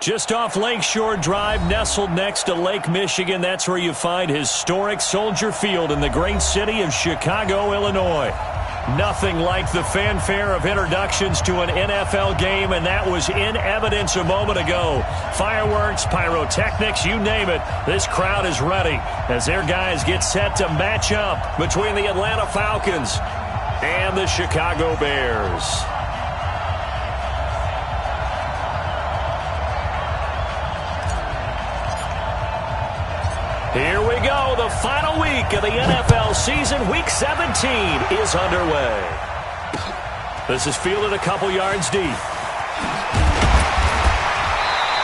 Just off Lakeshore Drive, nestled next to Lake Michigan, that's where you find historic Soldier Field in the great city of Chicago, Illinois. Nothing like the fanfare of introductions to an NFL game, and that was in evidence a moment ago. Fireworks, pyrotechnics, you name it. This crowd is ready as their guys get set to match up between the Atlanta Falcons and the Chicago Bears. Here we go. The final week of the NFL season. Week 17 is underway. This is fielded a couple yards deep.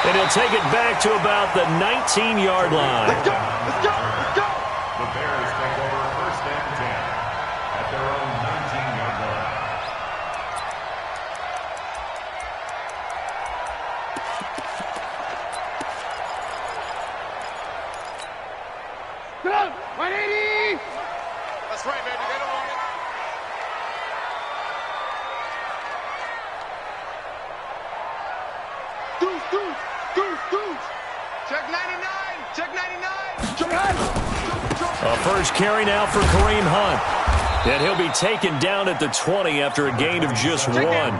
And he'll take it back to about the 19-yard line. Let's go! Let's go! Let's go! The Bears take over first and 10 at their own 19-yard line. Get up! 180! That's right, baby. They don't want it. Deuce. Check 99. Check 99. A first carry now for Kareem Hunt. And he'll be taken down at the 20 after a gain of just one.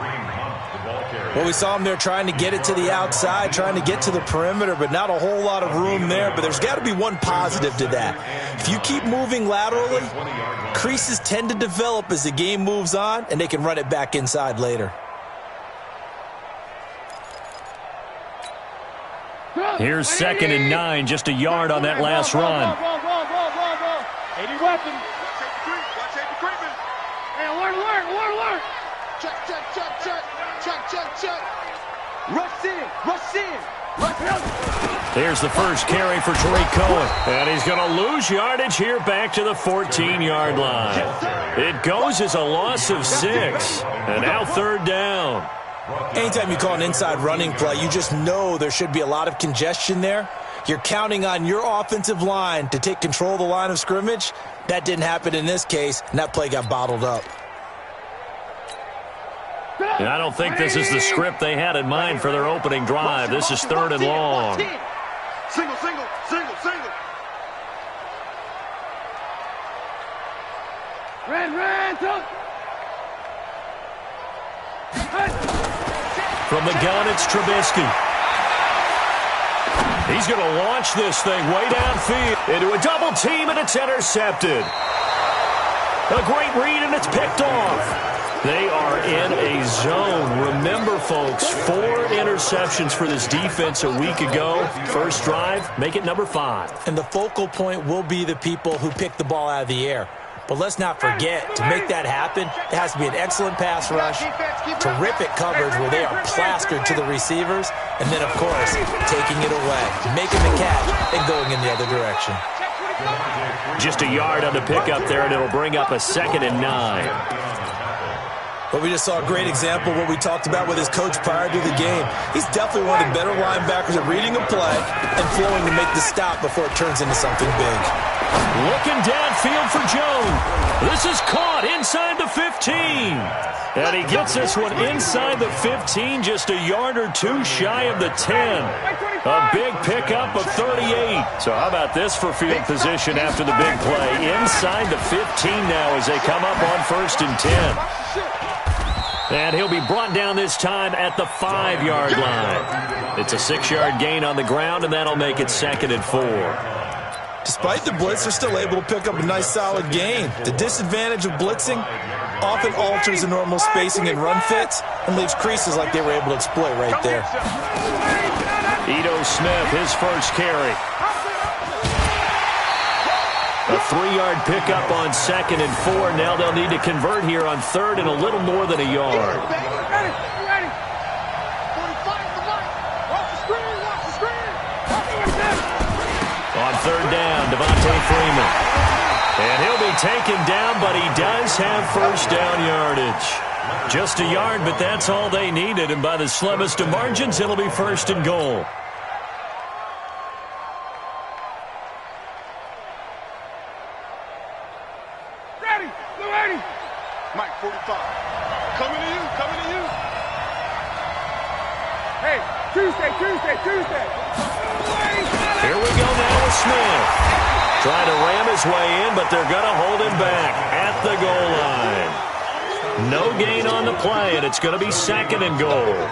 Well, we saw him there trying to get it to the outside, trying to get to the perimeter, but not a whole lot of room there. But there's got to be one positive to that. If you keep moving laterally, creases tend to develop as the game moves on, and they can run it back inside later. Here's 2nd and 9, just a yard on that last run. 80 weapon. Watch the creeping. Hey, alert. Check. Rush in. There's the first carry for Tariq Cohen. And he's going to lose yardage here back to the 14-yard line. It goes as a loss of 6. And now 3rd down. Anytime you call an inside running play, you just know there should be a lot of congestion there. You're counting on your offensive line to take control of the line of scrimmage. That didn't happen in this case, and that play got bottled up. And I don't think this is the script they had in mind for their opening drive. This is 3rd and long. Single. Ran, took. From the gun, it's Trubisky. He's going to launch this thing way downfield into a double team, and it's intercepted. A great read, and it's picked off. They are in a zone. Remember, folks, 4 interceptions for this defense a week ago. First drive, make it number 5. And the focal point will be the people who pick the ball out of the air. But let's not forget, to make that happen, there has to be an excellent pass rush, terrific coverage where they are plastered to the receivers, and then, of course, taking it away, making the catch, and going in the other direction. Just a yard on the pickup there, and it'll bring up a 2nd and 9. But we just saw a great example of what we talked about with his coach prior to the game. He's definitely one of the better linebackers at reading a play and flowing to make the stop before it turns into something big. Looking downfield for Jones. This is caught inside the 15. And he gets this one inside the 15, just a yard or 2 shy of the 10. A big pickup of 38. So how about this for field position after the big play? Inside the 15 now as they come up on 1st and 10. And he'll be brought down this time at the 5-yard line. It's a 6-yard gain on the ground, and that'll make it 2nd and 4. Despite the blitz, they're still able to pick up a nice solid gain. The disadvantage of blitzing often alters the normal spacing and run fits and leaves creases like they were able to exploit right there. Ito Smith, his first carry. A 3-yard pickup on 2nd and 4. Now they'll need to convert here on 3rd and a little more than a yard. Ready. 45 the line. Watch the screen. On 3rd down, Devontae Freeman. And he'll be taken down, but he does have first down yardage. Just a yard, but that's all they needed. And by the slimmest of margins, it'll be 1st and goal. Ready. Mike, 45. Coming to you. Hey, Tuesday. Here we go now with Smith. Trying to ram his way in, but they're going to hold him back at the goal line. No gain on the play, and it's going to be 2nd and goal.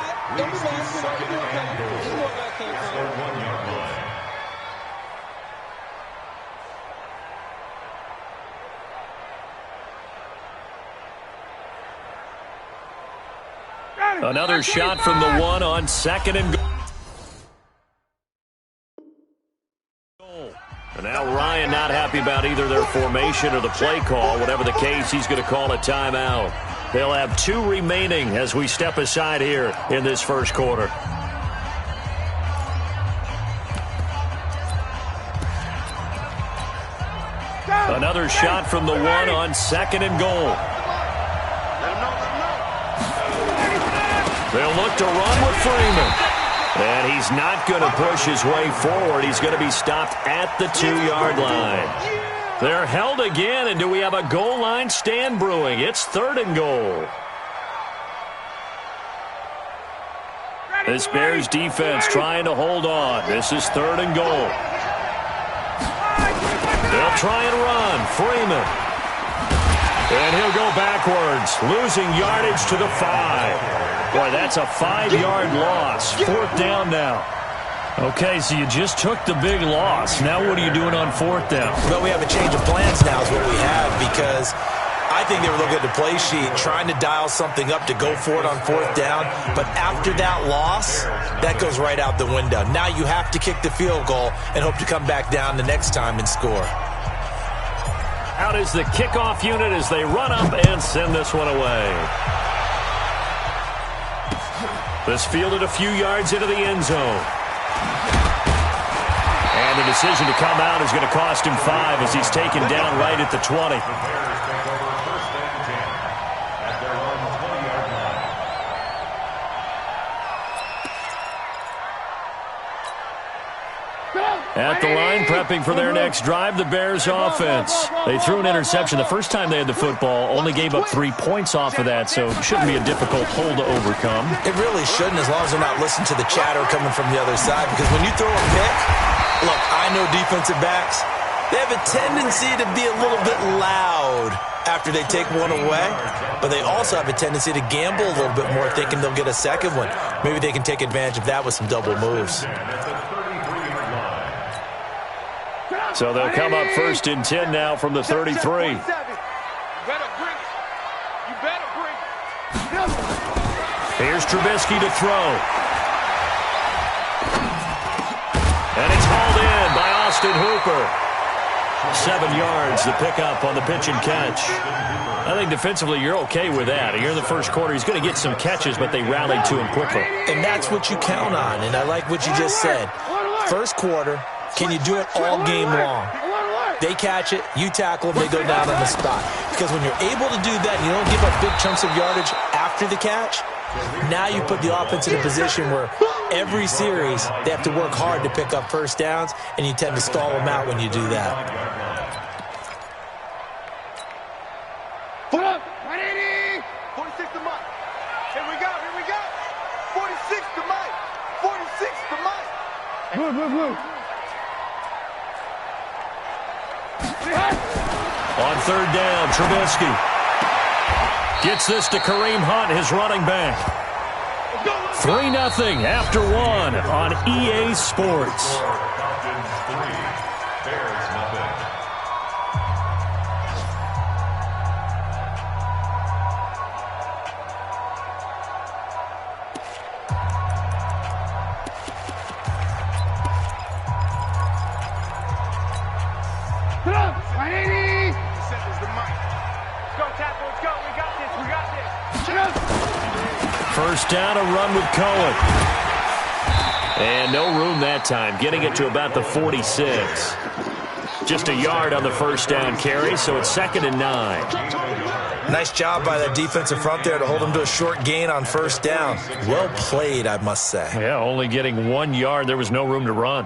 Another shot from the 1 on 2nd and goal. And now Ryan not happy about either their formation or the play call. Whatever the case, he's going to call a timeout. They'll have 2 remaining as we step aside here in this first quarter. Another shot from the 1 on 2nd and goal. They'll look to run with Freeman. And he's not going to push his way forward. He's going to be stopped at the 2-yard line. They're held again, and do we have a goal line stand brewing? It's 3rd and goal. This Bears defense trying to hold on. This is 3rd and goal. They'll try and run. Freeman. And he'll go backwards, losing yardage to the 5. Boy, that's a 5-yard loss. 4th down now. Okay, so you just took the big loss. Now what are you doing on 4th down? Well, we have a change of plans now is what we have, because I think they were looking at the play sheet, trying to dial something up to go for it on 4th down. But after that loss, that goes right out the window. Now you have to kick the field goal and hope to come back down the next time and score. Out is the kickoff unit as they run up and send this one away. This fielded a few yards into the end zone. And the decision to come out is going to cost him 5 as he's taken down right at the 20. At the line, prepping for their next drive, the Bears offense. They threw an interception the first time they had the football, only gave up 3 points off of that, so it shouldn't be a difficult hole to overcome. It really shouldn't, as long as they're not listening to the chatter coming from the other side, because when you throw a pick, look, I know defensive backs, they have a tendency to be a little bit loud after they take one away, but they also have a tendency to gamble a little bit more, thinking they'll get a second one. Maybe they can take advantage of that with some double moves. So they'll come up 1st and 10 now from the 33. You better bring. Here's Trubisky to throw. And it's hauled in by Austin Hooper. 7 yards to pick up on the pitch and catch. I think defensively you're okay with that. Here in the first quarter, he's going to get some catches, but they rallied to him quickly. And that's what you count on, and I like what you just said. First quarter, can you do it all game long? They catch it, you tackle them, they go down on the spot. Because when you're able to do that and you don't give up big chunks of yardage after the catch, now you put the offense in a position where every series they have to work hard to pick up 1st downs, and you tend to stall them out when you do that. Put up. 180. 46 to Mike. Here we go. 46 to Mike. 46 to Mike. Blue. On 3rd down, Trubisky gets this to Kareem Hunt, his running back. 3-0 after 1 on EA Sports. First down, a run with Cohen. And no room that time, getting it to about the 46. Just a yard on the first down carry, so it's 2nd and 9. Nice job by that defensive front there to hold them to a short gain on first down. Well played, I must say. Yeah, only getting 1 yard. There was no room to run.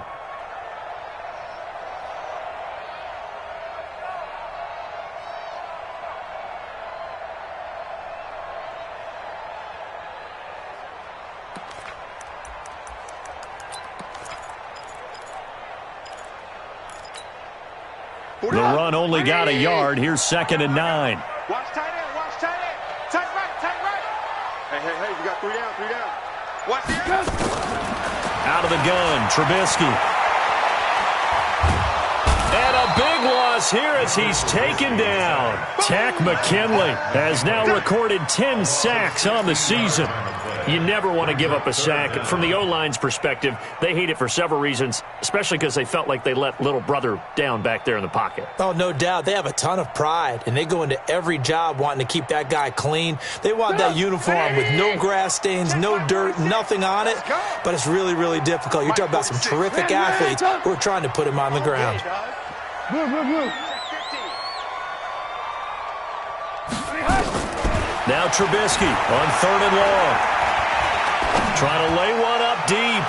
The run only got a yard. Here's 2nd and 9. Watch tight end, watch tight end. Tight right, tight right. Hey, you got 3 down, 3 down. Watch the end. Out of the gun, Trubisky. And a big loss here as he's taken down. Takk McKinley has now recorded 10 sacks on the season. You never want to give up a sack. From the O-line's perspective, they hate it for several reasons, especially because they felt like they let little brother down back there in the pocket. Oh, no doubt. They have a ton of pride, and they go into every job wanting to keep that guy clean. They want that uniform with no grass stains, no dirt, nothing on it, but it's really, really difficult. You're talking about some terrific athletes who are trying to put him on the ground. Now Trubisky on 3rd and long. Trying to lay one up deep.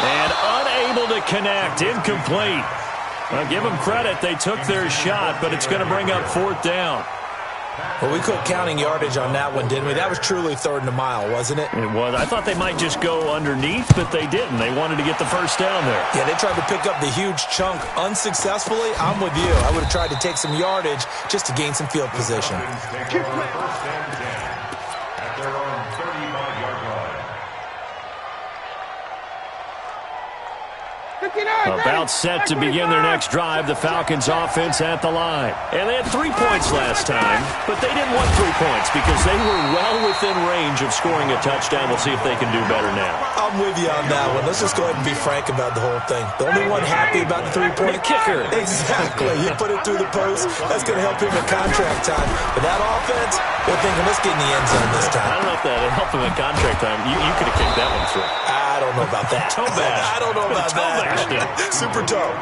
And unable to connect. Incomplete. I'll give them credit. They took their shot, but it's going to bring up 4th down. Well, we quit counting yardage on that one, didn't we? That was truly 3rd and a mile, wasn't it? It was. I thought they might just go underneath, but they didn't. They wanted to get the first down there. Yeah, they tried to pick up the huge chunk unsuccessfully. I'm with you. I would have tried to take some yardage just to gain some field position. About set to begin their next drive, the Falcons offense at the line. And they had 3 points last time, but they didn't want 3 points because they were well within range of scoring a touchdown. We'll see if they can do better now. I'm with you on that one. Let's just go ahead and be frank about the whole thing. The only one happy about the 3-point kicker. Exactly. He put it through the post. That's going to help him in contract time. But that offense, they're thinking, let's get in the end zone this time. I don't know if that helped him in contract time. You could have kicked that one through. I don't know about that. Toe bash. I don't know about that. Super toe.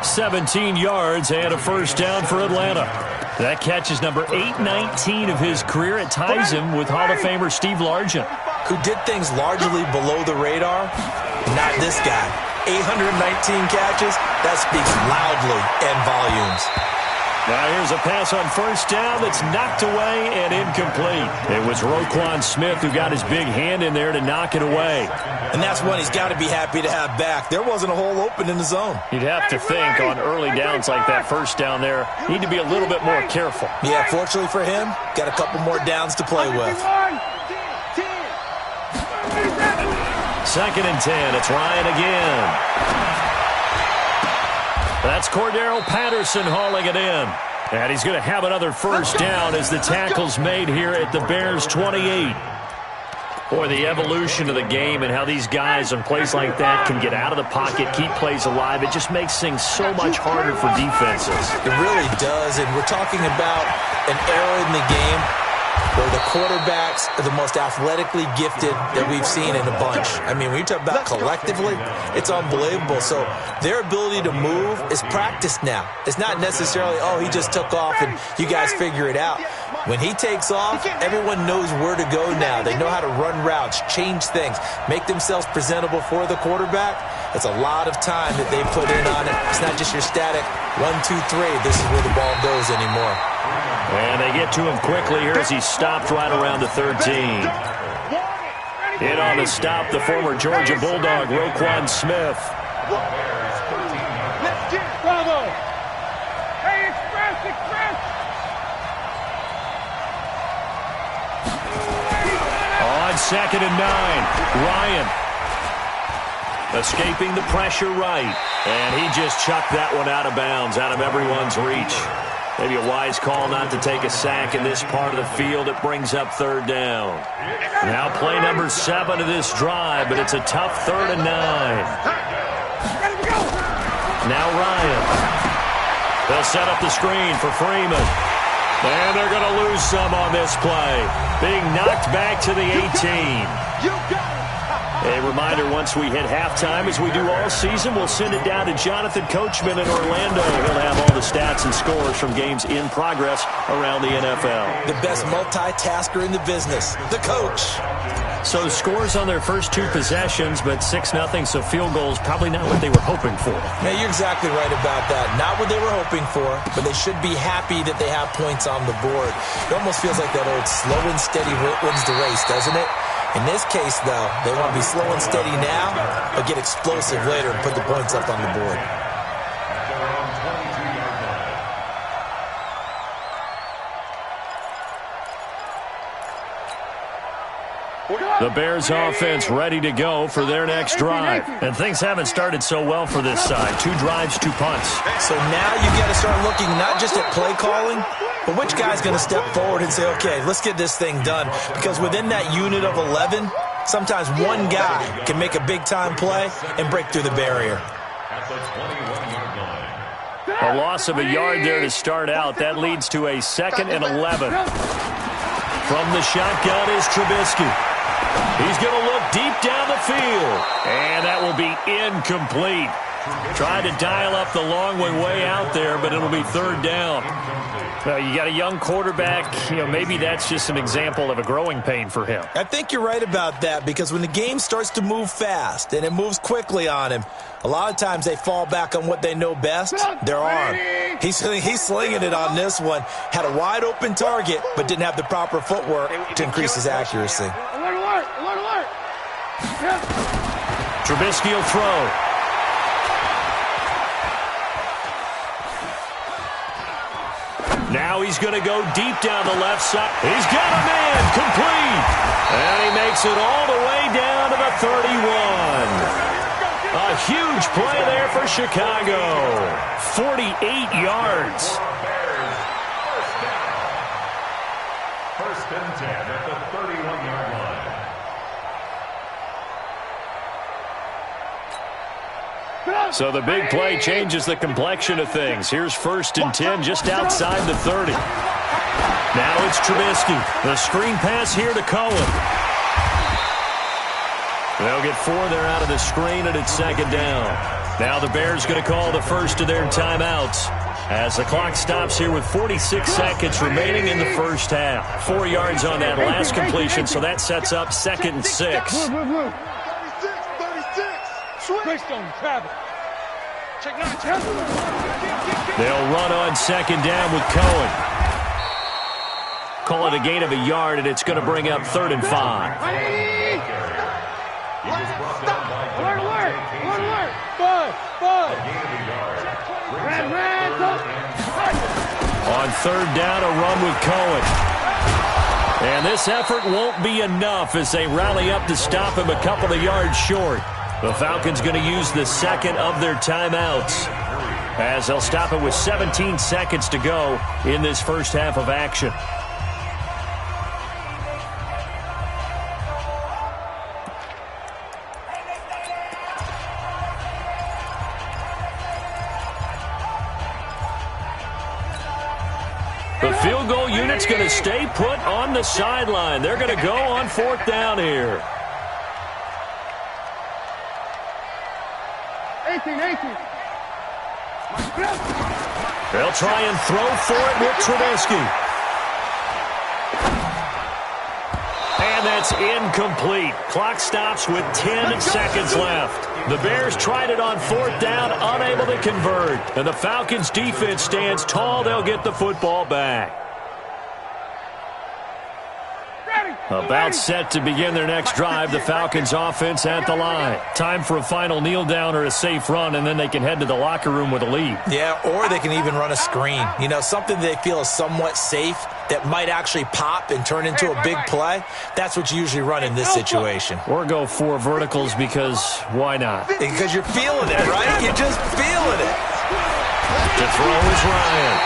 17 yards and a first down for Atlanta. That catch is number 819 of his career. It ties him with Hall of Famer Steve Largent, who did things largely below the radar. Not this guy. 819 catches. That speaks loudly and volumes. Now here's a pass on first down that's knocked away and incomplete. It was Roquan Smith who got his big hand in there to knock it away. And that's one he's got to be happy to have back. There wasn't a hole open in the zone. You'd have to think on early downs like that first down there, need to be a little bit more careful. Yeah, fortunately for him, got a couple more downs to play with. 2nd and 10. It's Ryan again. That's Cordero Patterson hauling it in. And he's going to have another first down as the tackle's made here at the Bears' 28. Boy, the evolution of the game and how these guys on plays like that can get out of the pocket, keep plays alive, it just makes things so much harder for defenses. It really does, and we're talking about an era in the game where the quarterbacks are the most athletically gifted that we've seen in a bunch. I mean, when you talk about collectively, it's unbelievable. So their ability to move is practiced now. It's not necessarily, oh, he just took off and you guys figure it out. When he takes off, everyone knows where to go now. They know how to run routes, change things, make themselves presentable for the quarterback. It's a lot of time that they put in on it. It's not just your static 1, 2, 3. This is where the ball goes anymore. And they get to him quickly here as he's stopped right around the 13. In on the stop, the former Georgia Bulldog, Roquan Smith. Bravo! Hey, express! On 2nd and 9, Ryan escaping the pressure right. And he just chucked that one out of bounds, out of everyone's reach. Maybe a wise call not to take a sack in this part of the field. It brings up 3rd down. Now play number 7 of this drive, but it's a tough 3rd and 9. Now Ryan. They'll set up the screen for Freeman. And they're going to lose some on this play. Being knocked back to the 18. A reminder, once we hit halftime, as we do all season, we'll send it down to Jonathan Coachman in Orlando. He'll have all the stats and scores from games in progress around the NFL. The best multitasker in the business, the coach. So scores on their first 2 possessions, but 6-0, so field goals probably not what they were hoping for. Yeah, you're exactly right about that. Not what they were hoping for, but they should be happy that they have points on the board. It almost feels like that old slow and steady wins the race, doesn't it? In this case, though, they want to be slow and steady now, but get explosive later and put the points up on the board. The Bears offense ready to go for their next drive. And things haven't started so well for this side. 2 drives, 2 punts. So now you got to start looking not just at play calling, but which guy's going to step forward and say, okay, let's get this thing done. Because within that unit of 11, sometimes one guy can make a big-time play and break through the barrier. At the 21-yard line. A loss of a yard there to start out. That leads to a 2nd and 11. From the shotgun is Trubisky. He's going to look deep down the field. And that will be incomplete. Tried to dial up the long way out there, but it'll be 3rd down. Well, you got a young quarterback. Maybe that's just an example of a growing pain for him. I think you're right about that, because when the game starts to move fast and it moves quickly on him, a lot of times they fall back on what they know best, their arm. He's slinging it on this one. Had a wide open target, but didn't have the proper footwork to increase his accuracy. Alert, alert, alert. Trubisky will throw. Now he's going to go deep down the left side. He's got a man complete. And he makes it all the way down to the 31. A huge play there for Chicago. 48 yards. Bears, first down. 1st and 10 at the 31-yard line. So the big play changes the complexion of things. Here's 1st and 10 just outside the 30. Now it's Trubisky. The screen pass here to Cohen. They'll get 4 there out of the screen, and it's 2nd down. Now the Bears going to call the first of their timeouts as the clock stops here with 46 seconds remaining in the first half. 4 yards on that last completion, so that sets up 2nd and 6. 36. Switch. They'll run on 2nd down with Cohen. Call it a gain of a yard, and it's going to bring up 3rd and 5. Alert, alert, alert, alert. Bud. On 3rd down, a run with Cohen. And this effort won't be enough as they rally up to stop him a couple of yards short. The Falcons going to use the 2nd of their timeouts as they'll stop it with 17 seconds to go in this first half of action. The field goal unit's going to stay put on the sideline. They're going to go on 4th down here. 18. They'll try and throw for it with Trubisky. And that's incomplete. Clock stops with 10 seconds left. The Bears tried it on 4th down, unable to convert. And the Falcons' defense stands tall. They'll get the football back. About set to begin their next drive, the Falcons offense at the line. Time for a final kneel down or a safe run, and then they can head to the locker room with a lead. Yeah, or they can even run a screen. Something they feel is somewhat safe that might actually pop and turn into a big play. That's what you usually run in this situation. Or go 4 verticals because why not? Because you're feeling it, right? You're just feeling it. To throw is Ryan.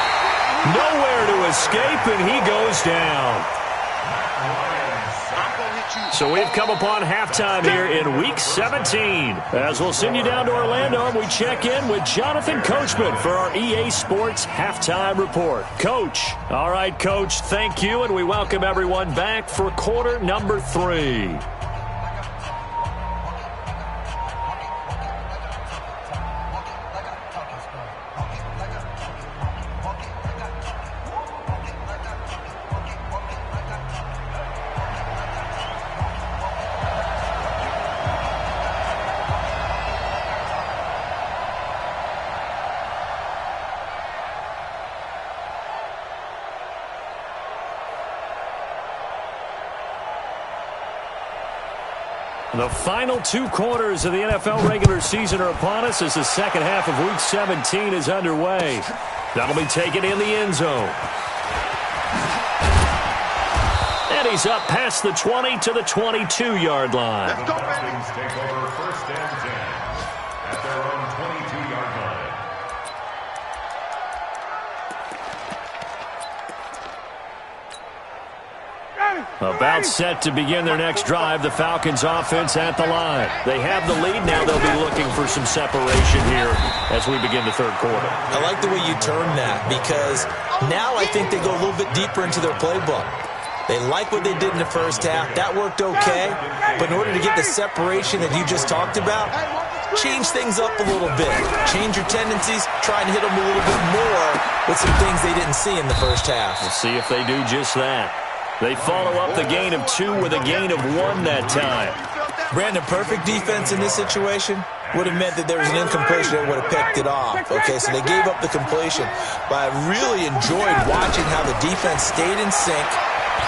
Nowhere to escape, and he goes down. So we've come upon halftime here in Week 17. As we'll send you down to Orlando, and we check in with Jonathan Coachman for our EA Sports Halftime Report. Coach. All right, Coach, thank you, and we welcome everyone back for quarter number 3. The final 2 quarters of the NFL regular season are upon us as the second half of Week 17 is underway. That'll be taken in the end zone. And And he's up past the 20 to the 22-yard line. The Falcons take over 1st and 10 at their own 22-yard line. About set to begin their next drive, the Falcons offense at the line. They have the lead. Now they'll be looking for some separation here as we begin the third quarter. I like the way you term that because now I think they go a little bit deeper into their playbook. They like what they did in the first half. That worked okay. But in order to get the separation that you just talked about, change things up a little bit. Change your tendencies. Try and hit them a little bit more with some things they didn't see in the first half. We'll see if they do just that. They follow up the gain of 2 with a gain of 1 that time. Brandon, perfect defense in this situation would have meant that there was an incompletion that would have picked it off. Okay, so they gave up the completion. But I really enjoyed watching how the defense stayed in sync,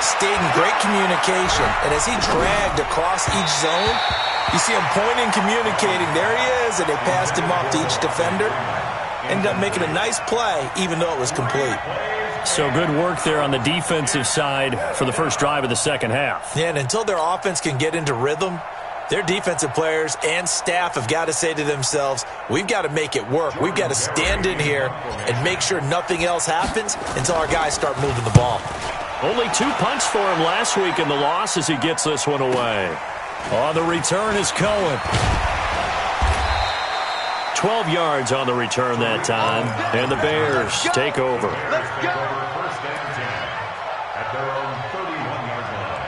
stayed in great communication. And as he dragged across each zone, you see him pointing, communicating. There he is, and they passed him off to each defender. Ended up making a nice play, even though it was complete. So good work there on the defensive side for the first drive of the second half. Yeah, and until their offense can get into rhythm, their defensive players and staff have got to say to themselves, we've got to make it work. We've got to stand in here and make sure nothing else happens until our guys start moving the ball. Only 2 punts for him last week in the loss as he gets this one away. On the return is Cohen. 12 yards on the return that time, and the Bears take over. Let's go. 1st and 10 at their own 31-yard line.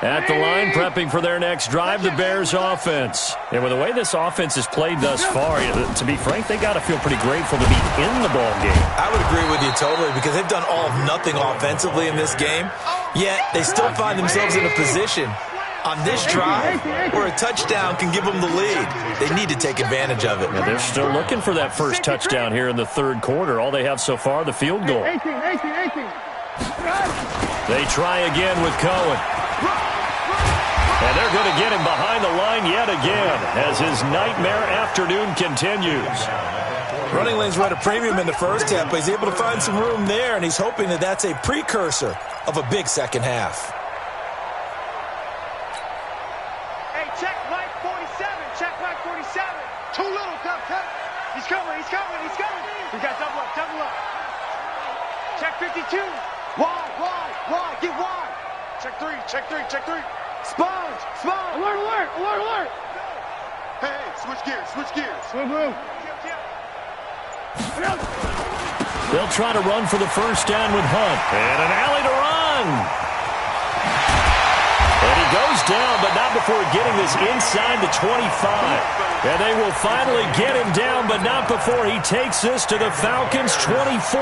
At the line, prepping for their next drive, the Bears offense. And with the way this offense has played thus far, to be frank, they got to feel pretty grateful to be in the ball game. I would agree with you totally because they've done all of nothing offensively in this game, yet they still find themselves in a position on this drive where a touchdown can give them the lead. They need to take advantage of it. And they're still looking for that first touchdown here in the third quarter. All they have so far, the field goal. 18. They try again with Cohen. And they're going to get him behind the line yet again as his nightmare afternoon continues. Running lanes were at a premium in the first half, but he's able to find some room there, and he's hoping that that's a precursor of a big second half. Hey, check right 47. Check right 47. Too little, cut. He's coming. We got double up. Check 52. Wide. Get wide. Check 3. Sponge. Alert. Hey, switch gears. Move. They'll try to run for the first down with Hunt. And an alley to run. And he goes down, but not before getting this inside the 25. And they will finally get him down, but not before he takes this to the Falcons' 24.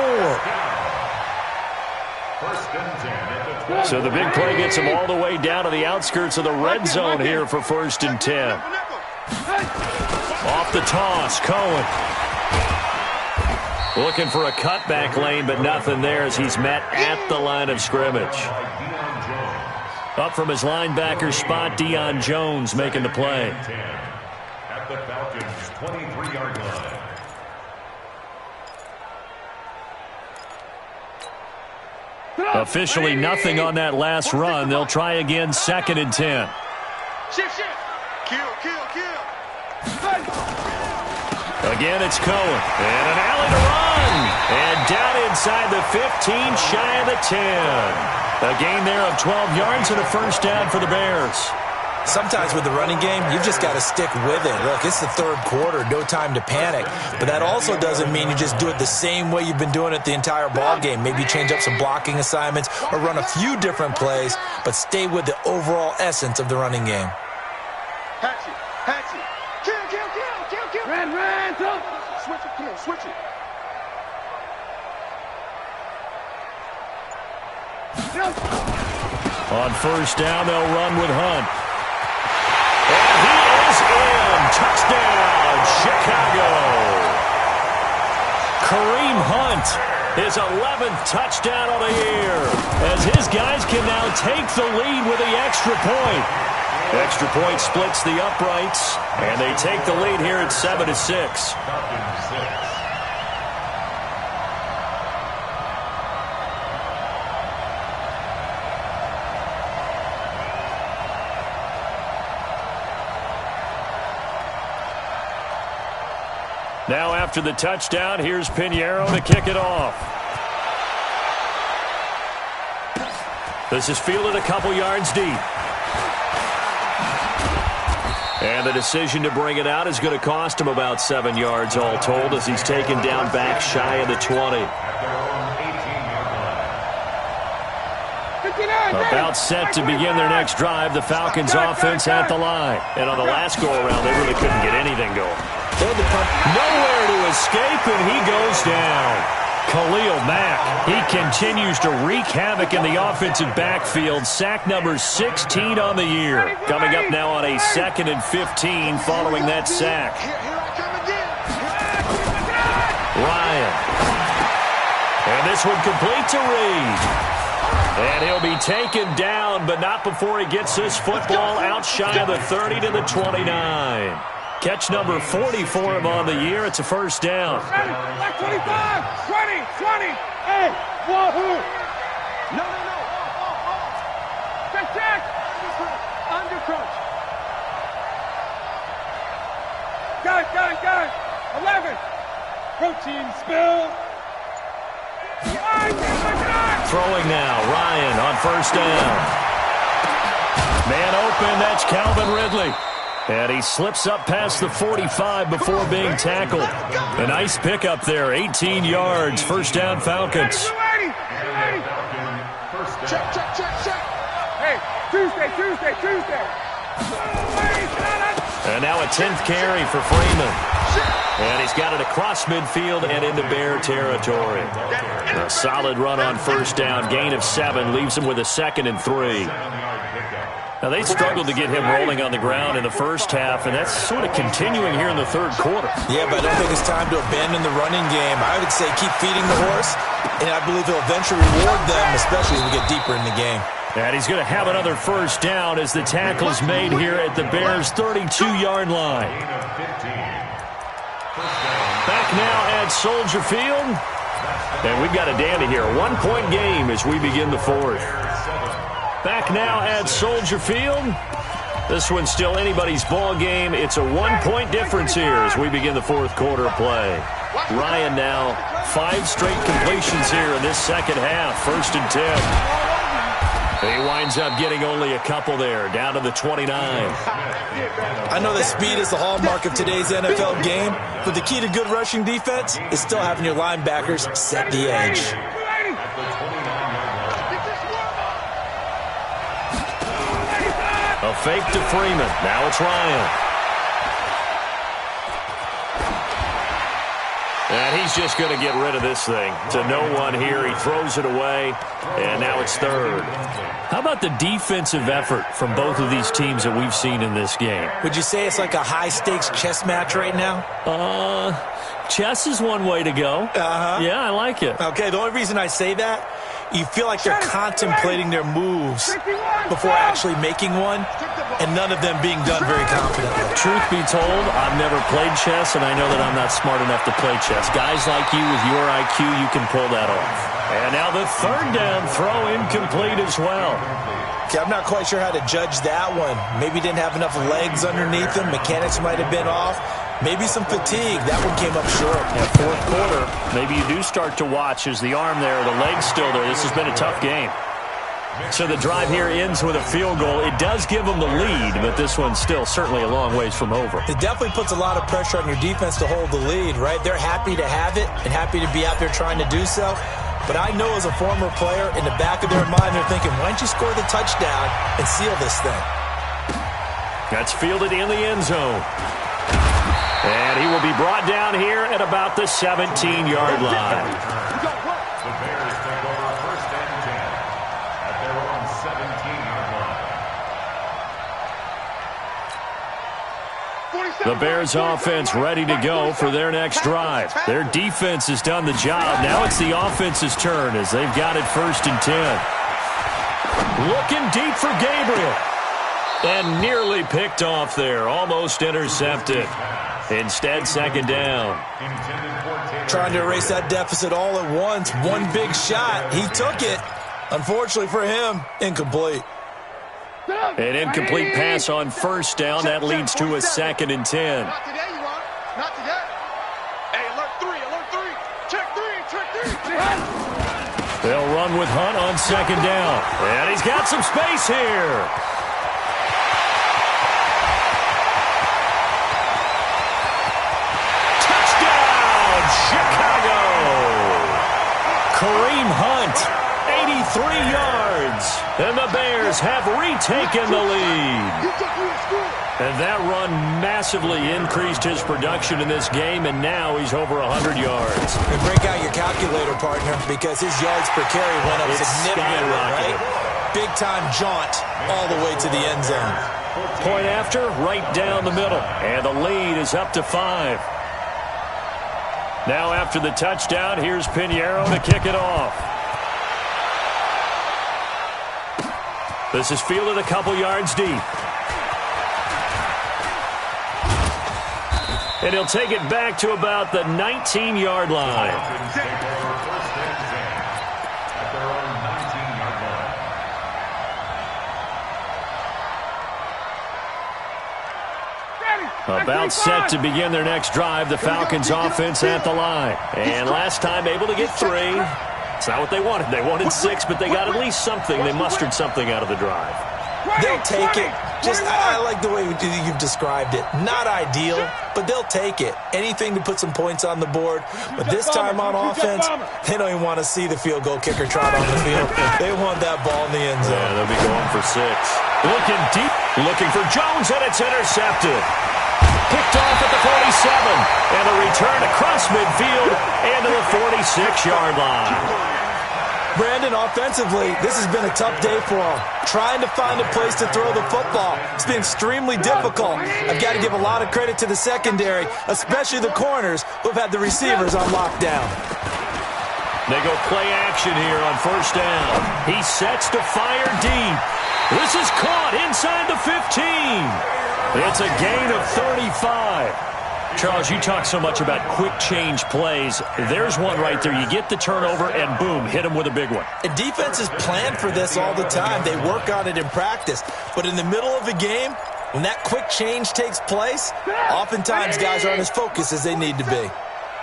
1st and 10 at the 20. So the big play gets him all the way down to the outskirts of the red zone here for 1st and 10. Off the toss, Cohen. Looking for a cutback lane, but nothing there as he's met at the line of scrimmage. Up from his linebacker spot, Deion Jones making the play. At the Falcons' 23-yard line. Officially nothing on that last run. They'll try again, 2nd and 10. Shift. Kill. Again, it's Cohen. And an alley to run. And down inside the 15, shy of the 10. A gain there of 12 yards and a first down for the Bears. Sometimes with the running game, you've just got to stick with it. Look, it's the third quarter, no time to panic. But that also doesn't mean you just do it the same way you've been doing it the entire ball game. Maybe change up some blocking assignments or run a few different plays, but stay with the overall essence of the running game. Hatch it. Kill. Ran, throw. Switch it. On first down, they'll run with Hunt. And he is in. Touchdown, Chicago. Kareem Hunt, his 11th touchdown of the year, as his guys can now take the lead with the extra point. Extra point splits the uprights, and they take the lead here at 7-6. Now after the touchdown, here's Pinheiro to kick it off. This is fielded a couple yards deep. And the decision to bring it out is going to cost him about 7 yards all told as he's taken down back shy of the 20. About set to begin their next drive, the Falcons offense at the line. And on the last go-around, they really couldn't get anything going. Nowhere to escape, and he goes down. Khalil Mack, he continues to wreak havoc in the offensive backfield. Sack number 16 on the year. Coming up now on a 2nd and 15 following that sack. Ryan. And this one complete to Reed. And he'll be taken down, but not before he gets this football out shy of the 30 to the 29. Catch number 40 for him on the year. It's a first down. 25, 20, 20. Hey, wahoo. No. Check. Under crunch. Got it. 11. Protein spill. Throwing now, Ryan on first down. Man open, that's Calvin Ridley. And he slips up past the 45 before being tackled. A nice pickup there, 18 yards, first down Falcons. Check. Hey, Tuesday. And now a 10th carry for Freeman. And he's got it across midfield and into Bear territory. A solid run on first down. Gain of 7 leaves him with a 2nd and 3. Now, they struggled to get him rolling on the ground in the first half, and that's sort of continuing here in the third quarter. Yeah, but I don't think it's time to abandon the running game. I would say keep feeding the horse, and I believe he'll eventually reward them, especially as we get deeper in the game. And he's going to have another first down as the tackle's made here at the Bears' 32-yard line. Back now at Soldier Field. And we've got a dandy here. A 1-point game as we begin the fourth. Back now at Soldier Field. This one's still anybody's ball game. It's a 1-point difference here as we begin the fourth quarter of play. Ryan now 5 straight completions here in this second half. 1st and 10. He winds up getting only a couple there, down to the 29. I know that speed is the hallmark of today's NFL game, but the key to good rushing defense is still having your linebackers set the edge. A fake to Freeman. Now it's Ryan. And he's just going to get rid of this thing. To no one here. He throws it away, and now it's 3rd. How about the defensive effort from both of these teams that we've seen in this game? Would you say it's like a high-stakes chess match right now? Chess is one way to go. Yeah, I like it. Okay, the only reason I say that, you feel like they're contemplating their moves before actually making one, and none of them being done very confidently. Truth be told, I've never played chess, and I know that I'm not smart enough to play chess. Guys like you with your IQ, you can pull that off. And now the 3rd down throw incomplete as well. Okay, I'm not quite sure how to judge that one. Maybe didn't have enough legs underneath him. Mechanics might have been off. Maybe some fatigue. That one came up short. Yeah, fourth quarter, maybe you do start to watch as the arm there, the leg's still there. This has been a tough game. So the drive here ends with a field goal. It does give them the lead, but this one's still certainly a long ways from over. It definitely puts a lot of pressure on your defense to hold the lead, right? They're happy to have it and happy to be out there trying to do so. But I know as a former player, in the back of their mind, they're thinking, why don't you score the touchdown and seal this thing? That's fielded in the end zone. And he will be brought down here at about the 17-yard line. The Bears take over 1st and 10 at their own 17-yard line. The Bears offense ready to go for their next drive. Their defense has done the job. Now it's the offense's turn as they've got it 1st and 10. Looking deep for Gabriel. And nearly picked off there. Almost intercepted. Instead, 2nd down. Trying to erase that deficit all at once. One big shot. He took it. Unfortunately for him, incomplete. An incomplete pass on 1st down. That leads to a 2nd and 10. Not today, you are. Not today. They'll run with Hunt on second down. And he's got some space here. Touchdown, Chicago! Kareem Hunt, 83 yards. And the Bears have retaken the lead. And that run massively increased his production in this game, and now he's over 100 yards. And break out your calculator, partner, because his yards per carry went up significantly, right? Big-time jaunt all the way to the end zone. Point after, right down the middle. And the lead is up to 5. Now after the touchdown, here's Pinheiro to kick it off. This is fielded a couple yards deep. And he'll take it back to about the 19-yard line. About set to begin their next drive, the Falcons offense at the line. And last time able to get 3. It's not what they wanted. They wanted 6, but they got at least something. They mustered something out of the drive. They'll take it. I like the way you've described it. Not ideal, but they'll take it. Anything to put some points on the board. But this time on offense, they don't even want to see the field goal kicker trot on the field. They want that ball in the end zone. Yeah, they'll be going for 6. Looking deep, looking for Jones, and it's intercepted. Picked off at the 47, and a return across midfield and to the 46-yard line. Brandon, offensively, this has been a tough day for him. Trying to find a place to throw the football. It's been extremely difficult. I've got to give a lot of credit to the secondary, especially the corners who've had the receivers on lockdown. They go play action here on first down. He sets to fire deep. This is caught inside the 15. It's a gain of 35. Charles, you talk so much about quick change plays. There's one right there. You get the turnover, and boom, hit him with a big one. And defenses plan for this all the time. They work on it in practice. But in the middle of a game, when that quick change takes place, oftentimes guys aren't as focused as they need to be.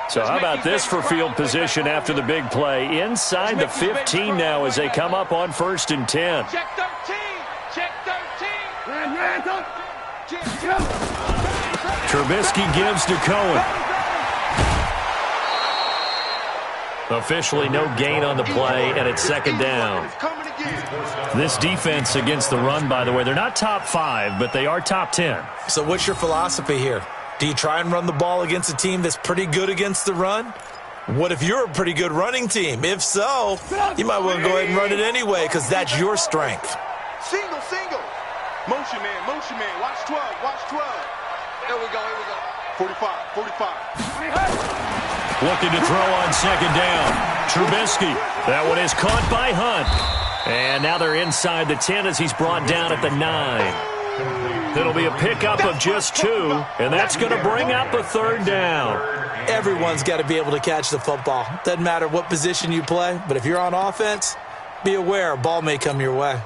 So how about this for field position after the big play? Inside the 15 now as they come up on 1st and 10. Check 13. Check 13. Trubisky gives to Cohen. Officially no gain on the play, and it's second down. This defense against the run, by the way, they're not top 5, but they are top 10. So what's your philosophy here? Do you try and run the ball against a team that's pretty good against the run? What if you're a pretty good running team? If so, you might want to go ahead and run it anyway because that's your strength. Single, single. Motion man, watch 12, watch 12. Here we go. 45. Looking to throw on second down. Trubisky. That one is caught by Hunt. And now they're inside the 10 as he's brought down at the 9. It'll be a pickup of just 2, and that's going to bring up a 3rd down. Everyone's got to be able to catch the football. Doesn't matter what position you play, but if you're on offense, be aware a ball may come your way.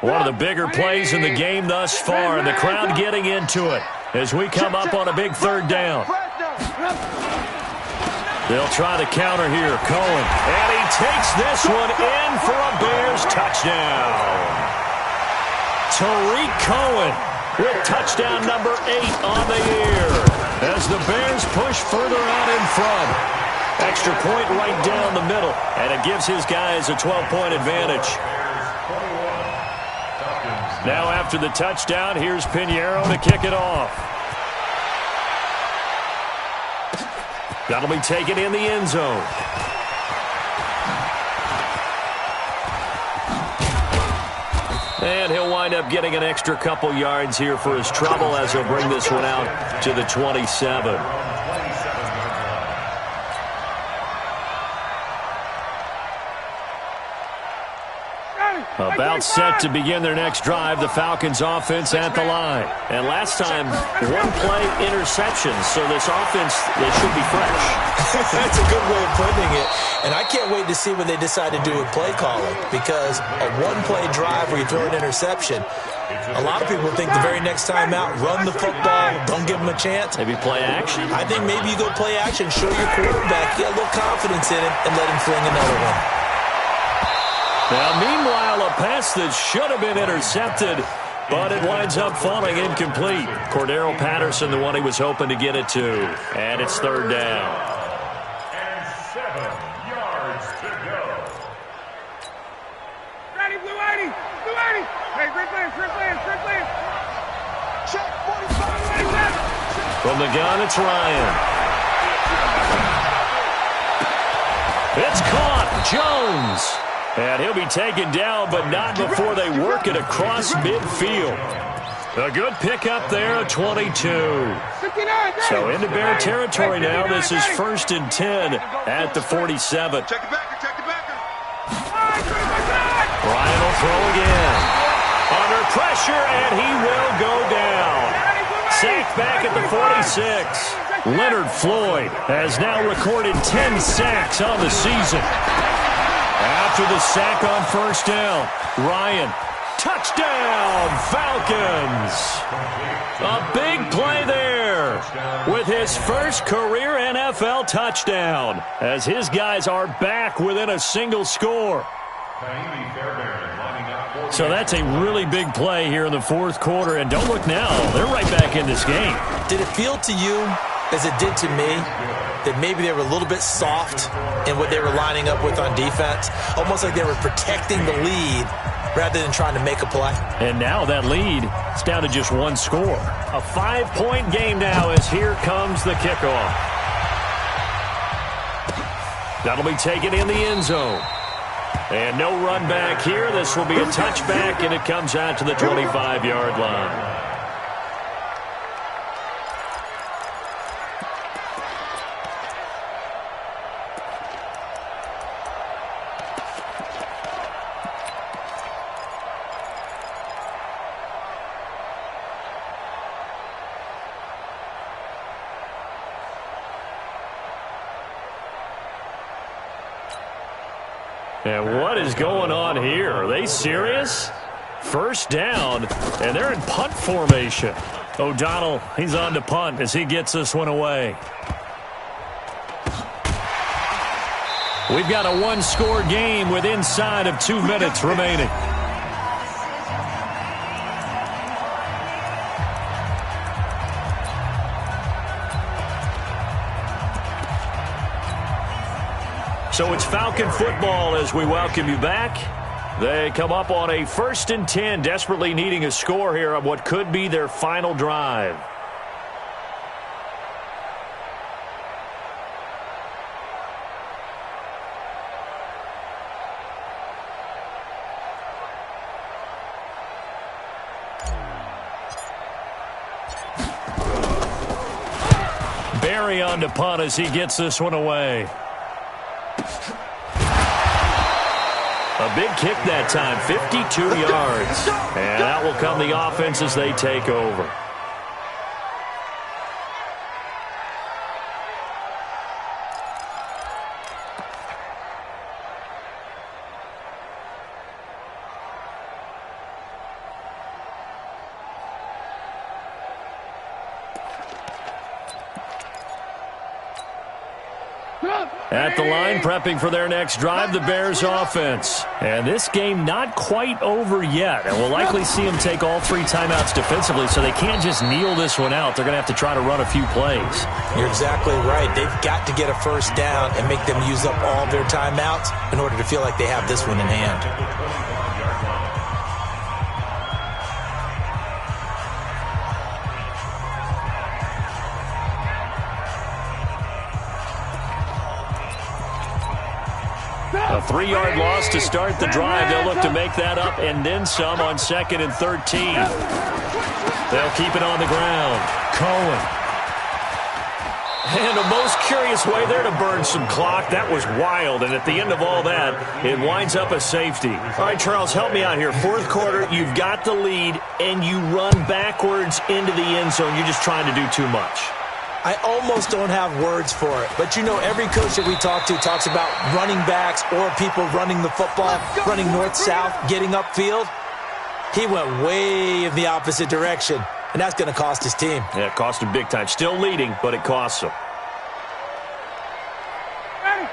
One of the bigger plays in the game thus far, and the crowd getting into it as we come up on a big 3rd down. They'll try the counter here. Cohen, and he takes this one in for a Bears touchdown. Tariq Cohen with touchdown number 8 on the year as the Bears push further out in front. Extra point right down the middle, and it gives his guys a 12-point advantage. Now after the touchdown, here's Pinheiro to kick it off. That'll be taken in the end zone. And he'll wind up getting an extra couple yards here for his trouble as he'll bring this one out to the 27. About set to begin their next drive, the Falcons offense at the line. And last time, one play interception, so this offense, they should be fresh. That's a good way of putting it. And I can't wait to see when they decide to do a play calling, because a one-play drive where you throw an interception, a lot of people think the very next time out, run the football, don't give them a chance. Maybe play action? I think maybe you go play action, show your quarterback, get a little confidence in him, and let him fling another one. Now, meanwhile, a pass that should have been intercepted, but it winds up falling incomplete. Cordero Patterson, the one he was hoping to get it to. And it's third down. And 7 yards to go. Ready, Blue 80! Blue 80! Hey, Rick Lance! Check, 45! From the gun, it's Ryan. It's caught. Jones. And he'll be taken down, but not before they work it across midfield. A good pickup there at 22. So into Bear territory now. This is 1st and 10 at the 47. Check the backer! Ryan will throw again. Under pressure, and he will go down. Sacked back at the 46. Leonard Floyd has now recorded 10 sacks on the season. After the sack on first down, Ryan, touchdown, Falcons. A big play there with his first career NFL touchdown as his guys are back within a single score. So that's a really big play here in the fourth quarter, and don't look now, they're right back in this game. Did it feel to you, as it did to me, that maybe they were a little bit soft in what they were lining up with on defense? Almost like they were protecting the lead rather than trying to make a play. And now that lead is down to just one score. A 5-point game now as here comes the kickoff. That'll be taken in the end zone. And no run back here. This will be a touchback, and it comes out to the 25-yard line. And what is going on here? Are they serious? First down, and they're in punt formation. O'Donnell, he's on to punt as he gets this one away. We've got a one-score game with inside of 2 minutes remaining. So it's Falcon football as we welcome you back. They come up on a 1st and 10, desperately needing a score here on what could be their final drive. Barry on to punt as he gets this one away. A big kick that time, 52 yards. And out will come the offense as they take over. At the line, prepping for their next drive, the Bears offense. And this game not quite over yet. And we'll likely see them take all 3 timeouts defensively, so they can't just kneel this one out. They're going to have to try to run a few plays. You're exactly right. They've got to get a first down and make them use up all their timeouts in order to feel like they have this one in hand. A 3-yard loss to start the drive. They'll look to make that up and then some on 2nd and 13. They'll keep it on the ground. Cohen. And a most curious way there to burn some clock. That was wild, and at the end of all that, it winds up a safety. All right, Charles, help me out here. Fourth quarter, you've got the lead, and you run backwards into the end zone. You're just trying to do too much. I almost don't have words for it. But, you know, every coach that we talk to talks about running backs or people running the football, running north-south, getting upfield. He went way in the opposite direction, and that's going to cost his team. Yeah, it cost him big time. Still leading, but it costs him.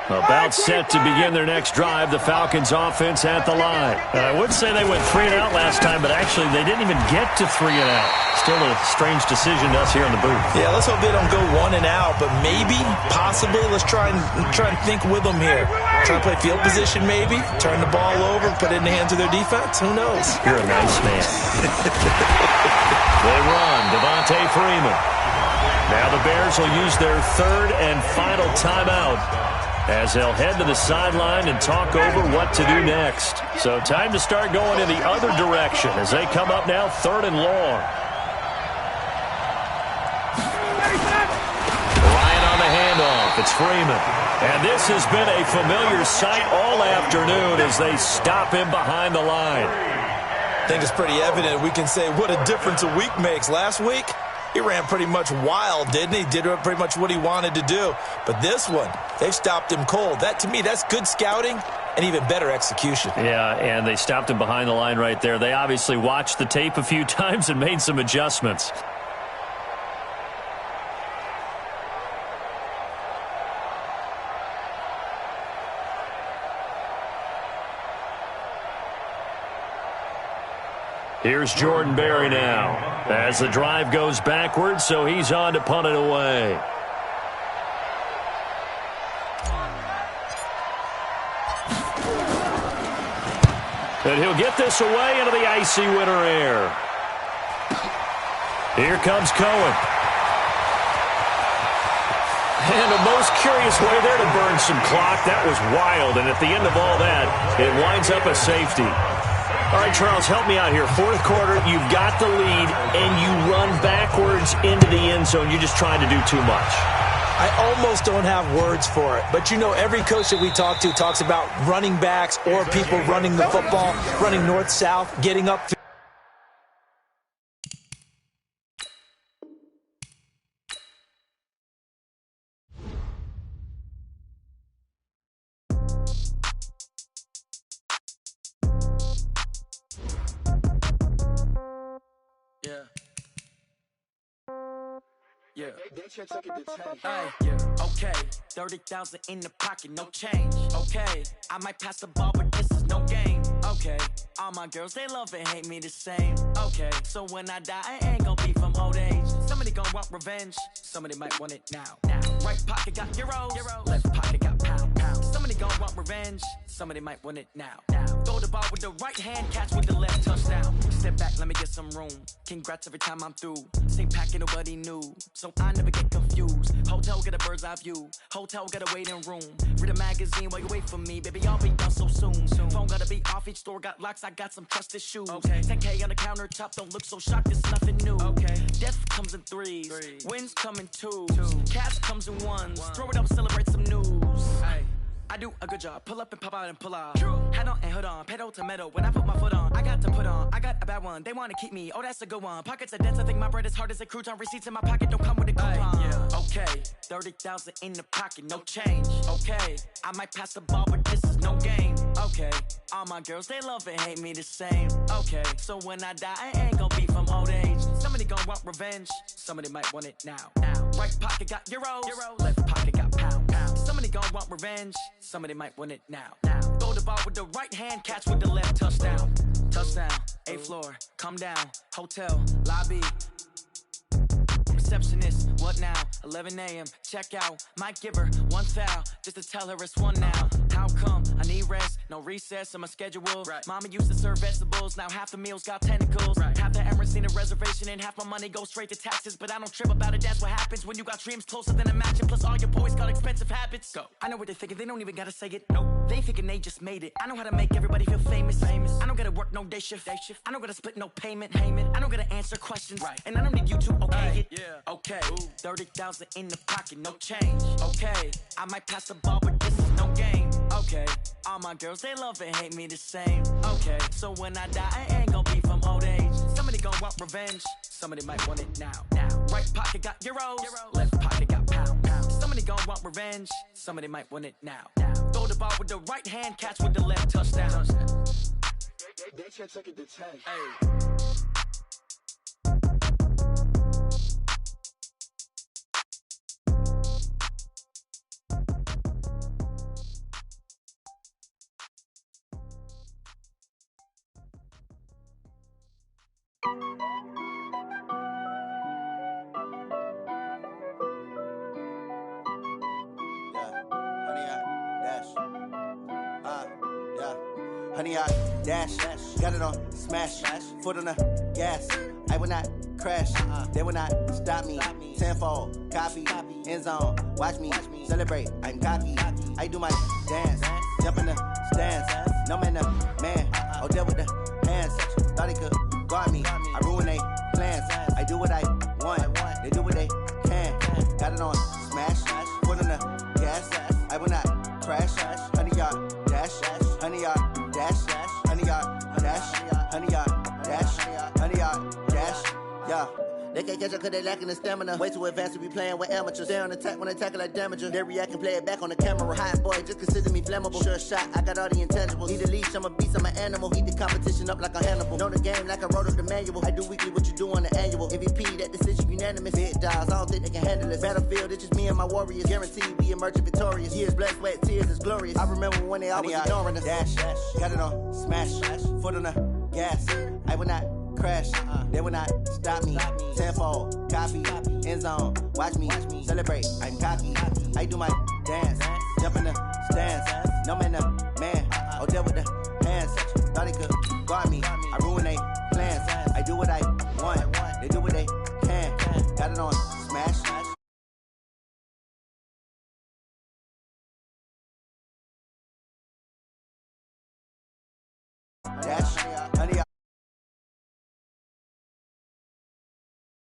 About set to begin their next drive, the Falcons offense at the line. I would say they went 3 and out last time, but actually they didn't even get to 3 and out. Still a strange decision to us here in the booth. Yeah, let's hope they don't go 1 and out, but maybe, possibly, let's try and think with them here. Try to play field position maybe, turn the ball over, put it in the hands of their defense. Who knows? You're a nice man. They run, Devontae Freeman. Now the Bears will use their third and final timeout as they'll head to the sideline and talk over what to do next. So time to start going in the other direction as they come up now 3rd and long. Ryan on the handoff. It's Freeman. And this has been a familiar sight all afternoon as they stop him behind the line. I think it's pretty evident. We can say what a difference a week makes. Last week, he ran pretty much wild, didn't he? Did pretty much what he wanted to do. But this one, they've stopped him cold. That, to me, that's good scouting and even better execution. Yeah, and they stopped him behind the line right there. They obviously watched the tape a few times and made some adjustments. Here's Jordan Berry now as the drive goes backwards, so he's on to punt it away. And he'll get this away into the icy winter air. Here comes Cohen. And a most curious way there to burn some clock. That was wild, and at the end of all that, it winds up a safety. All right, Charles, help me out here. Fourth quarter, you've got the lead, and you run backwards into the end zone. You're just trying to do too much. I almost don't have words for it. But, you know, every coach that we talk to talks about running backs or people running the football, running north-south, getting up. Yeah. Yeah. Okay. 30,000 in the pocket, no change. Okay. I might pass the ball, but this is no game. Okay. All my girls, they love and hate me the same. Okay. So when I die, I ain't gonna be from old age. Somebody gonna want revenge. Somebody might want it now. Right pocket got euros. Left pocket got pound. Somebody gonna want revenge. Somebody might want it now. Throw the ball with the right hand, catch with the left, touchdown. Step back, let me get some room. Congrats every time I'm through. Same packet, nobody knew. So I never get confused. Hotel get a bird's eye view. Hotel get a waiting room. Read a magazine while you wait for me. Baby, I'll be done so soon. Phone gotta be off, each store got locks. I got some trusted shoes. Okay. 10K on the countertop, don't look so shocked, it's nothing new. Okay. Death comes in threes. Wins come in twos. Cash comes in ones. Throw it up, celebrate some news. I do a good job. Pull up and pop out and pull out. Head on and hood on. Pedal to metal. When I put my foot on, I got to put on. I got a bad one. They want to keep me. Oh, that's a good one. Pockets are dense. I think my bread is hard as a crouton. Receipts in my pocket don't come with a coupon. Yeah. Okay. 30,000 in the pocket. No change. Okay. I might pass the ball, but this is no game. Okay. All my girls, they love and hate me the same. Okay. So when I die, I ain't gonna be from old age. Somebody gonna want revenge. Somebody might want it now. Right pocket got euros. Left pocket got pound. Somebody gonna want revenge. Somebody might want it now. Throw the ball with the right hand, catch with the left, touchdown. Touchdown, 8th floor, come down, hotel, lobby. Receptionist, what now? 11 a.m., check out. Might give her one foul, just to tell her it's one now. How come? I need rest, no recess in my schedule. Right. Mama used to serve vegetables, now half the meals got tentacles. Right. Half the Emirates need a reservation and half my money goes straight to taxes. But I don't trip about it, that's what happens when you got dreams closer than a match. And plus all your boys got expensive habits. Go. I know what they're thinking, they don't even gotta say it. Nope. They thinking they just made it. I know how to make everybody feel famous. I don't gotta work no day shift. I don't gotta split no payment. I don't gotta answer questions. Right. And I don't need you to okay it. Yeah. Okay. Ooh. 30,000 in the pocket, no change. Okay, I might pass the ball, but this is no game. Okay, all my girls, they love and hate me the same. Okay, so when I die, I ain't gonna be from old age. Somebody gonna want revenge, somebody might want it now. Right pocket got euros, left pocket got pounds. Somebody gonna want revenge, somebody might want it now. Throw the ball with the right hand, catch with the left, touchdown. They can't take it to 10. Hey. Honey, I dash, got it on smash, foot on the gas. I will not crash, they will not stop me. Tenfold, copy, end zone, watch me celebrate. I'm cocky, I do my dance, jump in the stands. No man, man, oh deal with the hands. Thought he could guard me, I ruin they plans. I do what I want, they do what they can. Got it on smash, foot on the gas. I will not crash, honey, y'all dash, honey, y'all dash, honey, y'all dash, honey, y'all dash, honey, y'all dash, yeah. They can't catch up cause they lacking the stamina. Way too advanced to be playing with amateurs. Stay on attack when they tackle like damager. They react and play it back on the camera. Hot boy, just consider me flammable. Sure shot, I got all the intangibles. Need a leash, I'm a beast, I'm an animal. Eat the competition up like a Hannibal. Know the game like I wrote up the manual. I do weekly what you do on the annual. MVP, that decision unanimous. Big dogs, I don't think they can handle it. Battlefield, it's just me and my warriors. Guaranteed we emerge victorious. Years, blood, sweat, tears, is glorious. I remember when they always ignoring us. Dash, got it on smash, foot on the gas. I will not crash, they will not stop me. Tenfold, copy, end zone, watch me celebrate. I'm cocky, I do my dance, jump in the stands. No man, man, oh deal with the hands. Thought he could guard me, I ruin they plans. I do what I want, they do what they can. Got it on smash. Dash, honey,